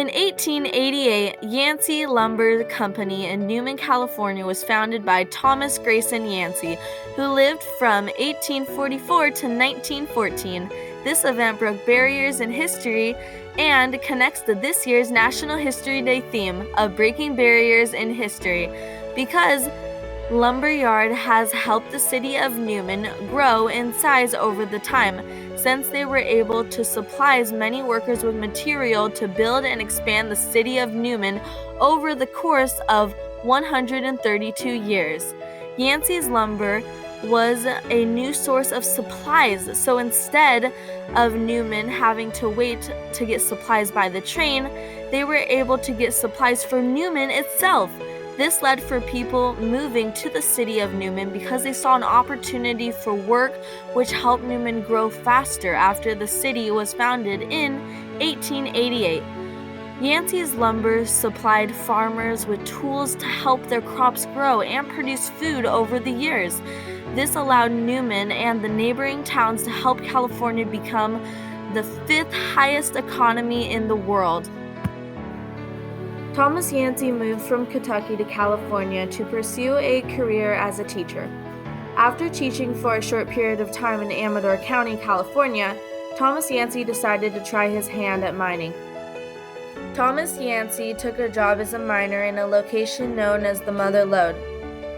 In 1888, Yancey Lumber Company in Newman, California was founded by Thomas Grayson Yancey, who lived from 1844 to 1914. This event broke barriers in history and connects to this year's National History Day theme of breaking barriers in history, because lumberyard has helped the city of Newman grow in size over the time, since they were able to supply as many workers with material to build and expand the city of Newman over the course of 132 years. Yancey's lumber was a new source of supplies, so instead of Newman having to wait to get supplies by the train, they were able to get supplies from Newman itself. This led for people moving to the city of Newman because they saw an opportunity for work, which helped Newman grow faster after the city was founded in 1888. Yancey's lumber supplied farmers with tools to help their crops grow and produce food over the years. This allowed Newman and the neighboring towns to help California become the fifth highest economy in the world. Thomas Yancey moved from Kentucky to California to pursue a career as a teacher. After teaching for a short period of time in Amador County, California, Thomas Yancey decided to try his hand at mining. Thomas Yancey took a job as a miner in a location known as the Mother Lode,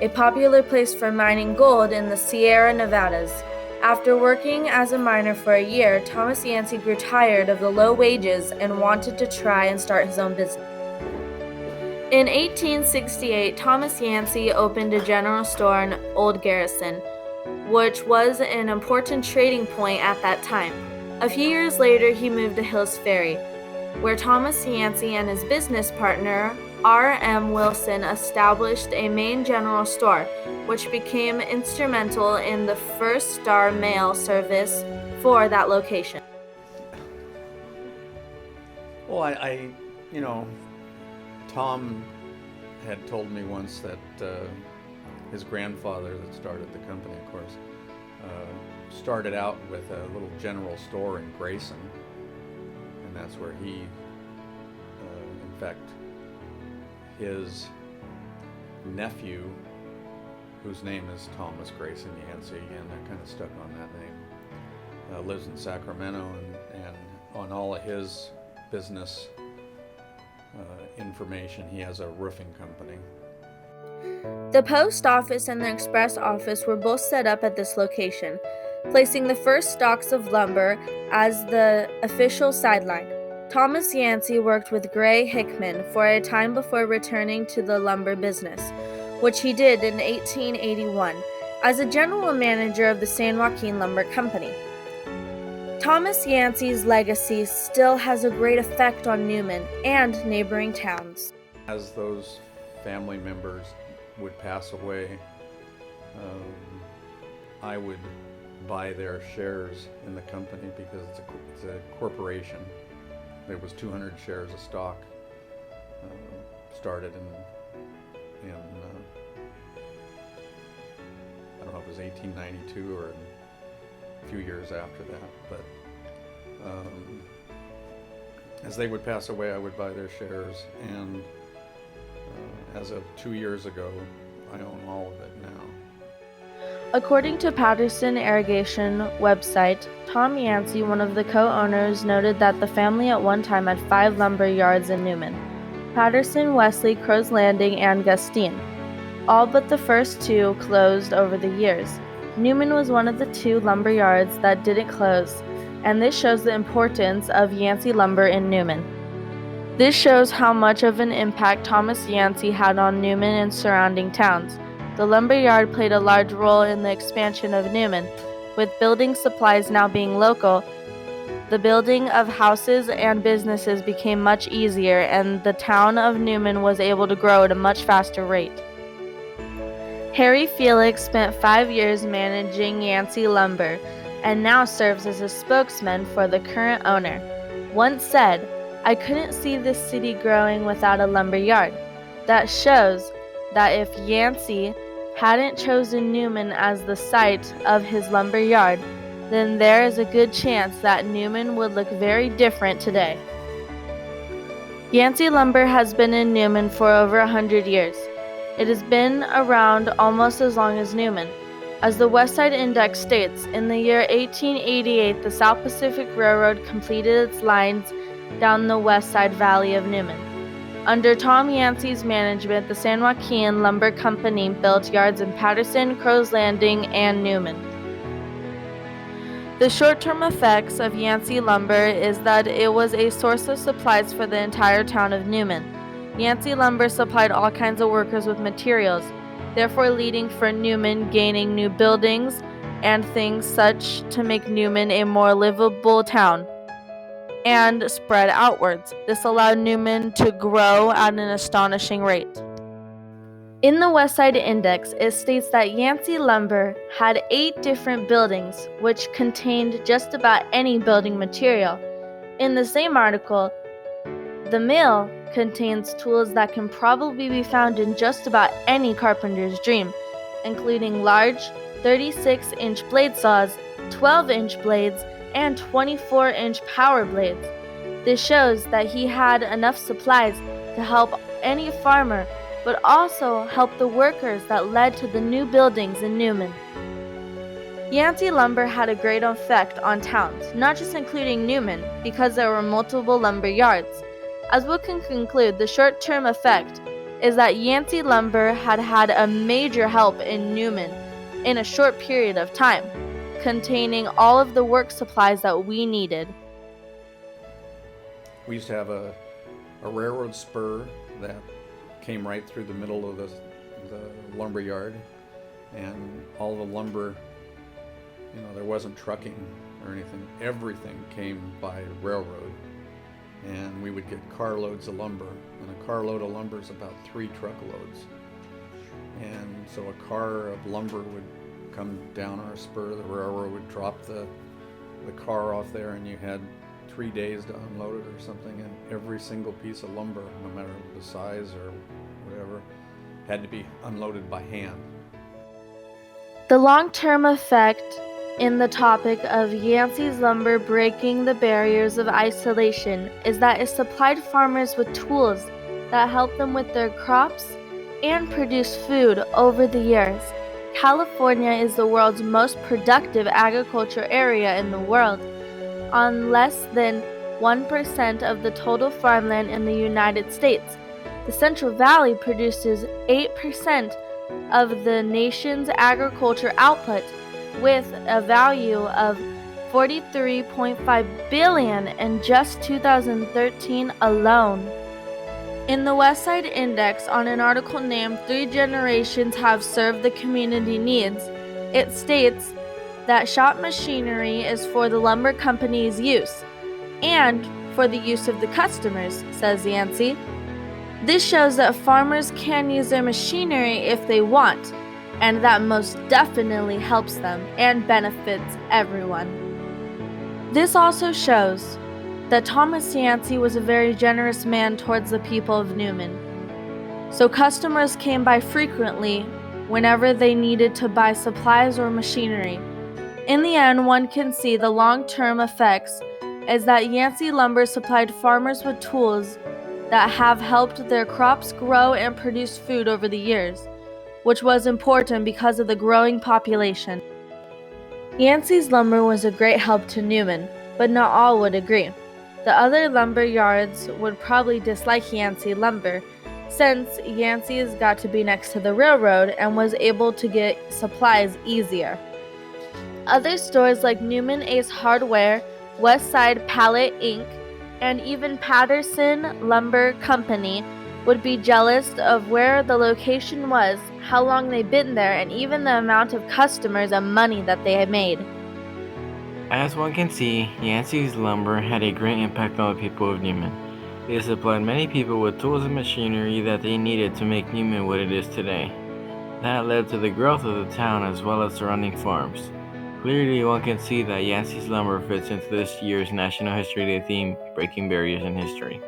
a popular place for mining gold in the Sierra Nevadas. After working as a miner for a year, Thomas Yancey grew tired of the low wages and wanted to try and start his own business. In 1868, Thomas Yancey opened a general store in Old Garrison, which was an important trading point at that time. A few years later, he moved to Hills Ferry, where Thomas Yancey and his business partner, R.M. Wilson, established a main general store, which became instrumental in the first star mail service for that location. Well, Tom had told me once that his grandfather that started the company, of course, started out with a little general store in Grayson, and that's where he, in fact, his nephew, whose name is Thomas Grayson Yancey, and I kind of stuck on that name, lives in Sacramento, and on all of his business information, he has a roofing company. The post office and the express office were both set up at this location, placing the first stocks of lumber as the official sideline. Thomas Yancey worked with Gray Hickman for a time before returning to the lumber business, which he did in 1881 as a general manager of the San Joaquin Lumber Company. Thomas Yancey's legacy still has a great effect on Newman and neighboring towns. As those family members would pass away, I would buy their shares in the company because it's a corporation. There was 200 shares of stock, started in I don't know if it was 1892 or a few years after that, but as they would pass away, I would buy their shares, and as of 2 years ago, I own all of it now. According to Patterson Irrigation website, Tom Yancey, one of the co-owners, noted that the family at one time had 5 lumber yards in Newman: Patterson, Wesley, Crow's Landing, and Gustine. All but the first 2 closed over the years. Newman was one of the 2 lumber yards that didn't close, and this shows the importance of Yancey lumber in Newman. This shows how much of an impact Thomas Yancey had on Newman and surrounding towns. The lumber yard played a large role in the expansion of Newman. With building supplies now being local, the building of houses and businesses became much easier, and the town of Newman was able to grow at a much faster rate. Harry Felix spent 5 years managing Yancey Lumber, and now serves as a spokesman for the current owner. Once said, "I couldn't see this city growing without a lumber yard." That shows that if Yancey hadn't chosen Newman as the site of his lumber yard, then there is a good chance that Newman would look very different today. Yancey lumber has been in Newman for over 100 years. It has been around almost as long as Newman. As the West Side Index states, in the year 1888, the South Pacific Railroad completed its lines down the West Side Valley of Newman. Under Tom Yancey's management, the San Joaquin Lumber Company built yards in Patterson, Crow's Landing, and Newman. The short-term effects of Yancey lumber is that it was a source of supplies for the entire town of Newman. Yancey lumber supplied all kinds of workers with materials, therefore leading for Newman gaining new buildings and things such to make Newman a more livable town and spread outwards. This allowed Newman to grow at an astonishing rate. In the West Side Index, it states that Yancey lumber had 8 different buildings, which contained just about any building material. In the same article, the mill contains tools that can probably be found in just about any carpenter's dream, including large 36-inch blade saws, 12-inch blades, and 24-inch power blades. This shows that he had enough supplies to help any farmer, but also help the workers that led to the new buildings in Newman. Yancey lumber had a great effect on towns, not just including Newman, because there were multiple lumber yards. As we can conclude, the short-term effect is that Yancey lumber had a major help in Newman in a short period of time, containing all of the work supplies that we needed. We used to have a railroad spur that came right through the middle of the lumber yard, and all the lumber, there wasn't trucking or anything. Everything came by railroad, and we would get carloads of lumber, and a carload of lumber is about 3 truckloads. And so a car of lumber would come down our spur, the railroad would drop the car off there, and you had 3 days to unload it or something, and every single piece of lumber, no matter the size or whatever, had to be unloaded by hand. The long-term effect in the topic of Yancey's lumber breaking the barriers of isolation is that it supplied farmers with tools that helped them with their crops and produce food over the years. California is the world's most productive agriculture area in the world. On less than 1% of the total farmland in the United States, the Central Valley produces 8% of the nation's agriculture output, with a value of $43.5 billion in just 2013 alone. In the West Side Index, on an article named 3 Generations Have Served the Community Needs, it states that shop machinery is for the lumber company's use and for the use of the customers, says Yancey. This shows that farmers can use their machinery if they want, and that most definitely helps them and benefits everyone. This also shows that Thomas Yancey was a very generous man towards the people of Newman. So customers came by frequently whenever they needed to buy supplies or machinery. In the end, one can see the long-term effects is that Yancey lumber supplied farmers with tools that have helped their crops grow and produce food over the years, which was important because of the growing population. Yancey's lumber was a great help to Newman, but not all would agree. The other lumber yards would probably dislike Yancey lumber, since Yancey's got to be next to the railroad and was able to get supplies easier. Other stores like Newman Ace Hardware, West Side Pallet Inc., and even Patterson Lumber Company would be jealous of where the location was, how long they'd been there, and even the amount of customers and money that they had made. As one can see, Yancey's lumber had a great impact on the people of Newman. It supplied many people with tools and machinery that they needed to make Newman what it is today. That led to the growth of the town as well as surrounding farms. Clearly, one can see that Yancey's lumber fits into this year's National History Day theme, Breaking Barriers in History.